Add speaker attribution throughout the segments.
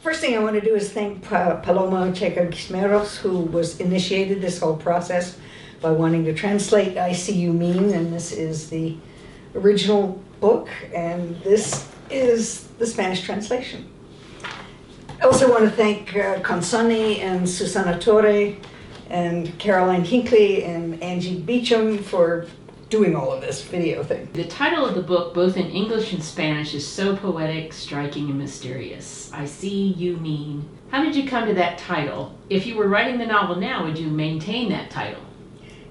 Speaker 1: First thing I want to do is thank Paloma Checa-Gismeros, who initiated this whole process by wanting to translate I See You Mean, and this is the original book, and this is the Spanish translation. I also want to thank Consonni and Susana Torre and Caroline Hinckley and Angie Beecham for doing all of this video thing.
Speaker 2: The title of the book, both in English and Spanish, is so poetic, striking, and mysterious. I See You Mean. How did you come to that title? If you were writing the novel now, would you maintain that title?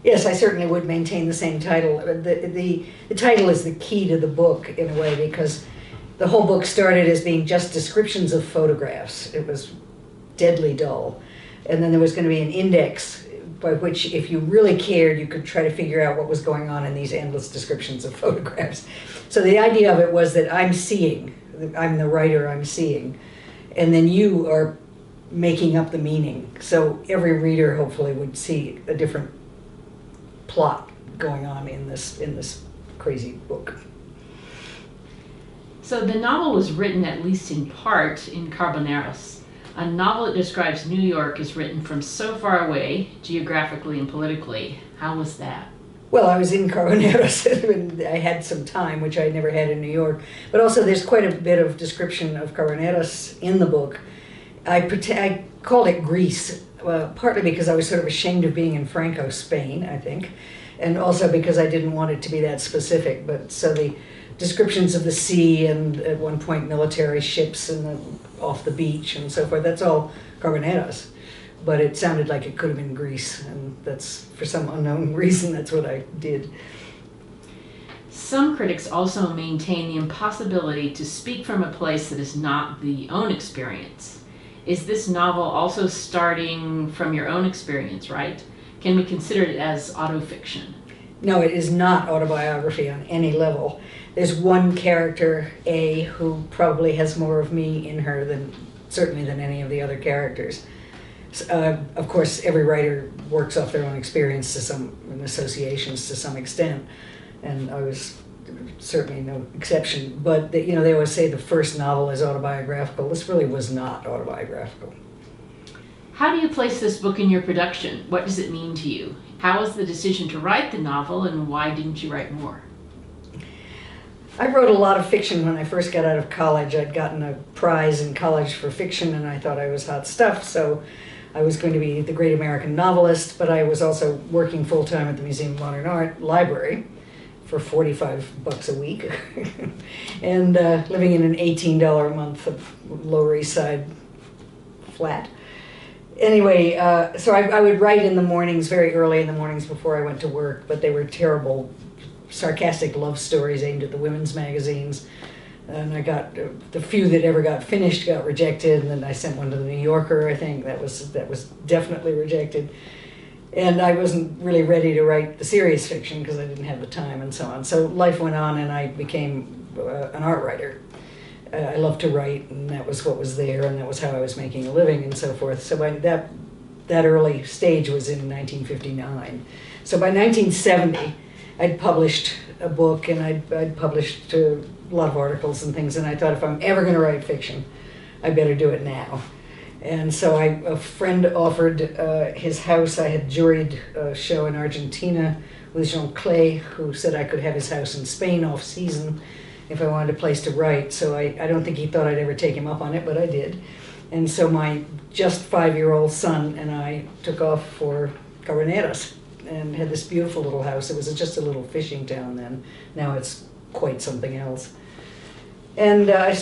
Speaker 1: Yes, I certainly would maintain the same title. The title is the key to the book in a way, because the whole book started as being just descriptions of photographs. It was deadly dull. And then there was going to be an index by which, if you really cared, you could try to figure out what was going on in these endless descriptions of photographs. So the idea of it was that I'm seeing, I'm the writer, I'm seeing, and then you are making up the meaning. So every reader hopefully would see a different plot going on in this crazy book.
Speaker 2: So the novel was written, at least in part, in Carboneros. A novel that describes New York is written from so far away, geographically and politically. How was that? Well,
Speaker 1: I was in Carboneros and I had some time, which I never had in New York. But also there's quite a bit of description of Carboneros in the book. I called it Greece, partly because I was sort of ashamed of being in Franco, Spain, I think. And also because I didn't want it to be that specific. But so the descriptions of the sea and at one point military ships and off the beach and so forth, that's all Carboneros. But it sounded like it could have been Greece, and that's, for some unknown reason, that's what I did.
Speaker 2: Some critics also maintain the impossibility to speak from a place that is not the own experience. Is this novel also starting from your own experience, right? Can we consider it as autofiction?
Speaker 1: No, it is not autobiography on any level. There's one character, A, who probably has more of me in her certainly than any of the other characters. Of course, every writer works off their own experience and associations to some extent, and I was certainly no exception. But they always say the first novel is autobiographical. This really was not autobiographical.
Speaker 2: How do you place this book in your production? What does it mean to you? How was the decision to write the novel, and why didn't you write more?
Speaker 1: I wrote a lot of fiction when I first got out of college. I'd gotten a prize in college for fiction, and I thought I was hot stuff, so I was going to be the great American novelist, but I was also working full-time at the Museum of Modern Art library for $45 a week, and living in an $18 a month Lower East Side flat. Anyway, so I would write in the mornings, very early in the mornings before I went to work, but they were terrible, sarcastic love stories aimed at the women's magazines. And I got, the few that ever got finished got rejected, and then I sent one to the New Yorker, I think. That was definitely rejected. And I wasn't really ready to write the serious fiction because I didn't have the time and so on. So life went on, and I became an art writer. I loved to write, and that was what was there, and that was how I was making a living and so forth. So by that early stage was in 1959. So by 1970, I'd published a book, and I'd published a lot of articles and things, and I thought if I'm ever going to write fiction, I better do it now. And so a friend offered his house. I had juried a show in Argentina with Jean Clay, who said I could have his house in Spain off season if I wanted a place to write. So I don't think he thought I'd ever take him up on it, but I did. And so my just 5-year-old son and I took off for Carboneros and had this beautiful little house. It was just a little fishing town then. Now it's quite something else. And I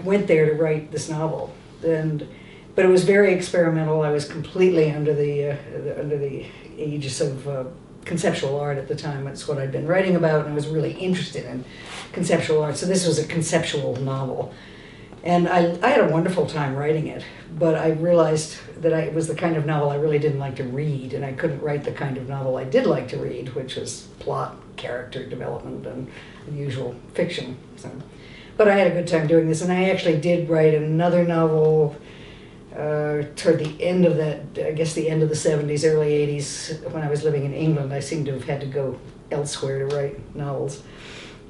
Speaker 1: went there to write this novel. But it was very experimental. I was completely under the aegis of conceptual art at the time. That's what I'd been writing about, and I was really interested in conceptual art. So this was a conceptual novel. And I had a wonderful time writing it, but I realized that it was the kind of novel I really didn't like to read, and I couldn't write the kind of novel I did like to read, which was plot, character development, and usual fiction. So, but I had a good time doing this, and I actually did write another novel toward the end of that, I guess the end of the 70s, early 80s, when I was living in England. I seemed to have had to go elsewhere to write novels.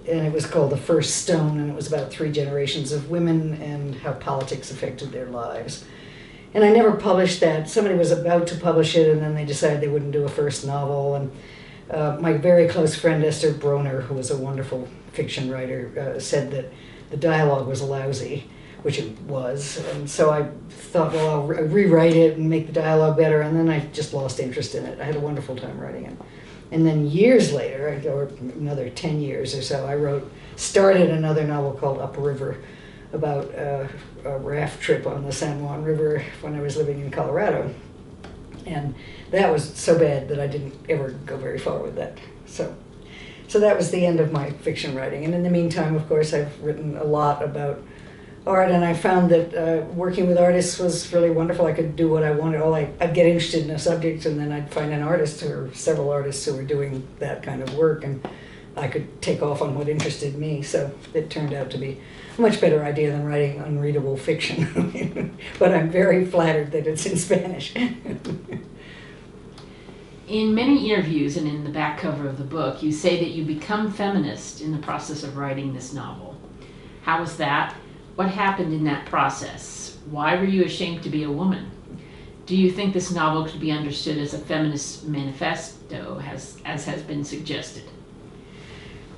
Speaker 1: and it was called The First Stone, and it was about 3 generations of women and how politics affected their lives. And I never published that. Somebody was about to publish it, and then they decided they wouldn't do a first novel. And my very close friend Esther Broner, who was a wonderful fiction writer, said that the dialogue was lousy, which it was. And so I thought, well, I'll rewrite it and make the dialogue better, and then I just lost interest in it. I had a wonderful time writing it. And then years later, or another 10 years or so, I started another novel called Upriver, about a raft trip on the San Juan River when I was living in Colorado. And that was so bad that I didn't ever go very far with that. So that was the end of my fiction writing. And in the meantime, of course, I've written a lot about art, and I found that working with artists was really wonderful. I could do what I wanted. I'd get interested in a subject, and then I'd find an artist or several artists who were doing that kind of work, and I could take off on what interested me. So it turned out to be a much better idea than writing unreadable fiction. But I'm very flattered that it's in Spanish.
Speaker 2: In many interviews and in the back cover of the book, you say that you become feminist in the process of writing this novel. How was that? What happened in that process? Why were you ashamed to be a woman? Do you think this novel could be understood as a feminist manifesto, as has been suggested?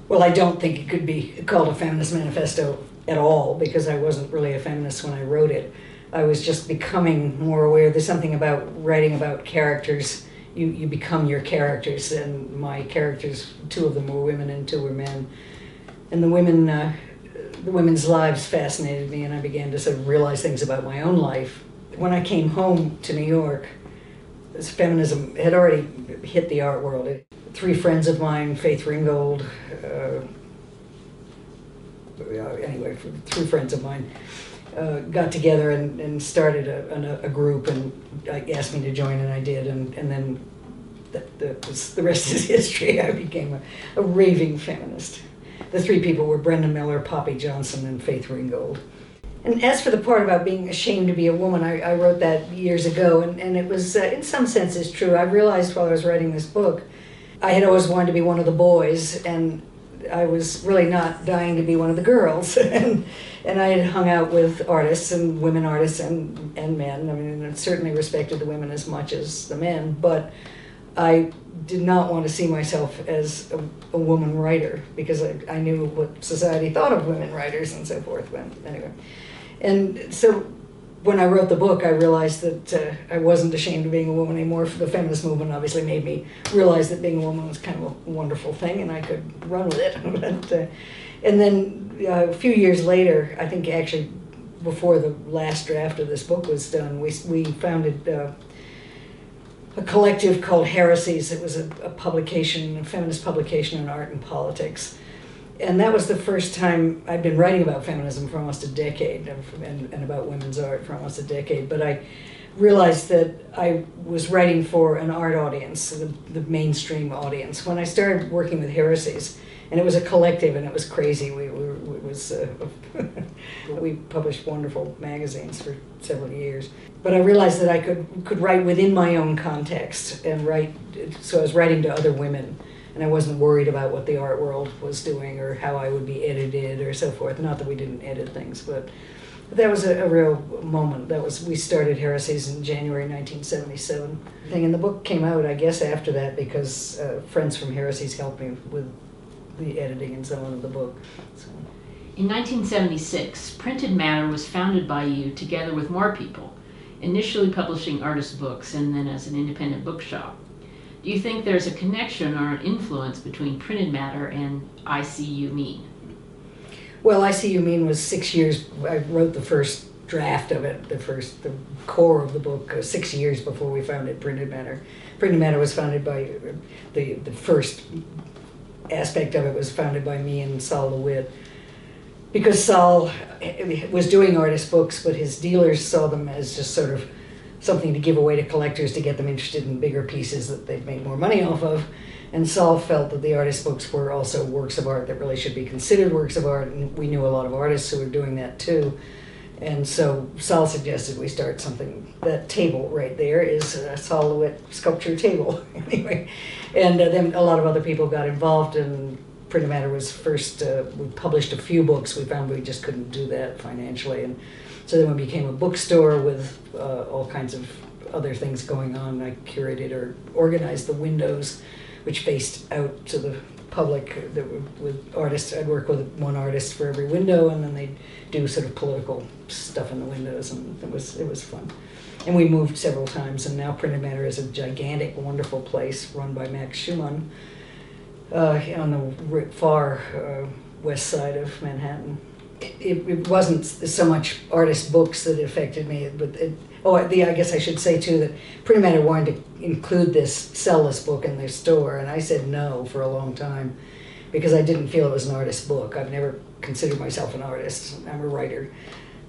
Speaker 1: Well, I don't think it could be called a feminist manifesto at all, because I wasn't really a feminist when I wrote it. I was just becoming more aware. There's something about writing about characters. You become your characters, and my characters, 2 of them were women and 2 were men. And the women's lives fascinated me, and I began to sort of realize things about my own life. When I came home to New York, feminism had already hit the art world. 3 friends of mine, Faith Ringgold, anyway, 3 friends of mine got together and started a group, and asked me to join, and I did, and then the rest is history. I became a raving feminist. The 3 people were Brenda Miller, Poppy Johnson, and Faith Ringgold. And as for the part about being ashamed to be a woman, I wrote that years ago, and it was, in some senses, true. I realized while I was writing this book, I had always wanted to be one of the boys, and I was really not dying to be one of the girls. and I had hung out with artists, and women artists, and men. I mean, I certainly respected the women as much as the men, but I did not want to see myself as a woman writer, because I knew what society thought of women writers and so forth. But anyway, and so when I wrote the book, I realized that I wasn't ashamed of being a woman anymore. The feminist movement obviously made me realize that being a woman was kind of a wonderful thing, and I could run with it. But, and then a few years later, I think actually before the last draft of this book was done, we founded a collective called Heresies. It was a publication, a feminist publication on art and politics. And that was the first time I'd been writing about feminism for almost a decade, and about women's art for almost a decade. But I realized that I was writing for an art audience, the mainstream audience. When I started working with Heresies, and it was a collective, and it was crazy. We published wonderful magazines for several years. But I realized that I could write within my own context, and so I was writing to other women. And I wasn't worried about what the art world was doing or how I would be edited or so forth. Not that we didn't edit things, but that was a real moment. We started Heresies in January 1977. And the book came out, I guess, after that, because friends from Heresies helped me with the editing and so on of the book. So.
Speaker 2: In 1976, Printed Matter was founded by you together with more people, initially publishing artist books and then as an independent bookshop. Do you think there's a connection or an influence between Printed Matter and I See You Mean?
Speaker 1: Well, I See You Mean was 6 years. I wrote the first draft of it, the core of the book, 6 years before we founded Printed Matter. Printed Matter was founded by, the first aspect of it was founded by me and Saul LeWitt. Because Saul was doing artist books, but his dealers saw them as just sort of something to give away to collectors to get them interested in bigger pieces that they'd make more money off of. And Saul felt that the artist books were also works of art that really should be considered works of art, and we knew a lot of artists who were doing that too. And so Saul suggested we start something. That table right there is a Saul LeWitt sculpture table, anyway. And then a lot of other people got involved, and Printed Matter was first, we published a few books. We found we just couldn't do that financially. And so then we became a bookstore with all kinds of other things going on. I curated or organized the windows, which faced out to the public, with artists. I'd work with one artist for every window, and then they'd do sort of political stuff in the windows, and it was fun. And we moved several times, and now Printed Matter is a gigantic, wonderful place run by Max Schumann on the far west side of Manhattan. It wasn't so much artist books that affected me, but I guess I should say too that Printed Matter wanted to include sell this book in their store, and I said no for a long time because I didn't feel it was an artist book. I've never considered myself an artist. I'm a writer,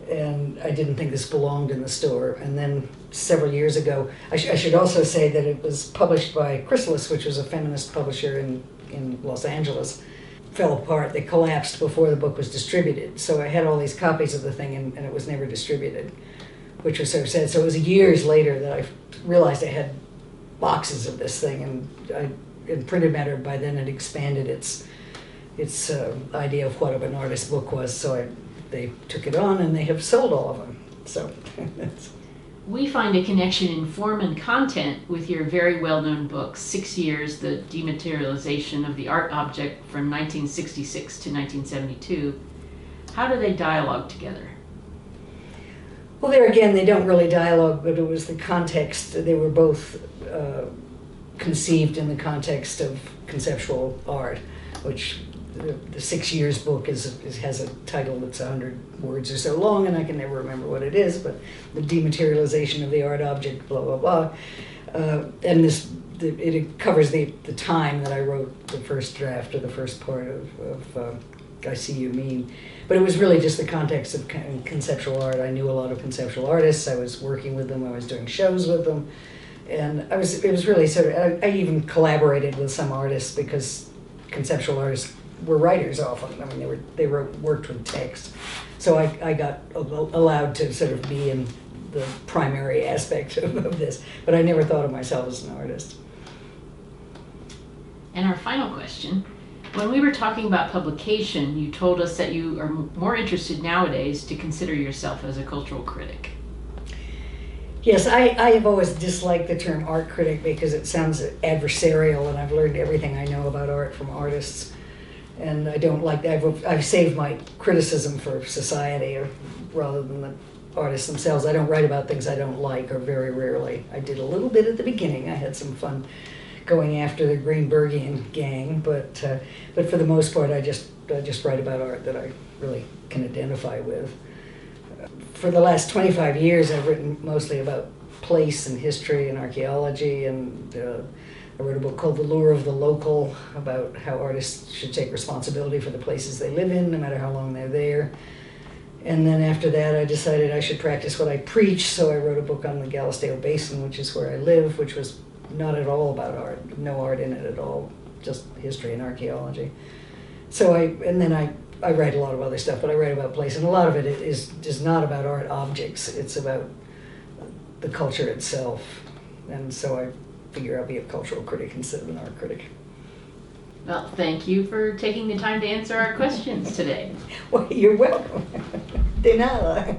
Speaker 1: and I didn't think this belonged in the store. And then several years ago, I should also say that it was published by Chrysalis, which was a feminist publisher in Los Angeles. Fell apart. They collapsed before the book was distributed. So I had all these copies of the thing, and it was never distributed, which was so sad. So it was years later that I realized I had boxes of this thing, and Printed Matter by then had expanded its idea of what an artist book was. So they took it on, and they have sold all of them. So
Speaker 2: we find a connection in form and content with your very well-known book, 6 Years, The Dematerialization of the Art Object from 1966 to 1972. How do they dialogue together?
Speaker 1: Well, there again, they don't really dialogue, but it was the context. They were both conceived in the context of conceptual art, which the 6 Years book has a title that's 100 words or so long, and I can never remember what it is, but the dematerialization of the art object, blah, blah, blah. And it covers the time that I wrote the first draft or the first part of I See You Mean. But it was really just the context of conceptual art. I knew a lot of conceptual artists. I was working with them. I was doing shows with them. And it was really sort of, I even collaborated with some artists because conceptual artists were writers often. I mean, they worked with text. So I got allowed to sort of be in the primary aspect of this. But I never thought of myself as an artist.
Speaker 2: And our final question. When we were talking about publication, you told us that you are more interested nowadays to consider yourself as a cultural critic.
Speaker 1: Yes, I have always disliked the term art critic because it sounds adversarial, and I've learned everything I know about art from artists. And I don't like that. I've saved my criticism for society rather than the artists themselves. I don't write about things I don't like, or very rarely. I did a little bit at the beginning. I had some fun going after the Greenbergian gang, but for the most part, I just write about art that I really can identify with. For the last 25 years, I've written mostly about place and history and archaeology, and I wrote a book called The Lure of the Local about how artists should take responsibility for the places they live in, no matter how long they're there. And then after that, I decided I should practice what I preach, so I wrote a book on the Galisteo Basin, which is where I live, which was not at all about art, no art in it at all, just history and archaeology. So I write a lot of other stuff, but I write about place, and a lot of it is not about art objects, it's about the culture itself. And so I figure I'll be a cultural critic instead of an art critic.
Speaker 2: Well, thank you for taking the time to answer our questions today.
Speaker 1: Well, you're welcome. De nada.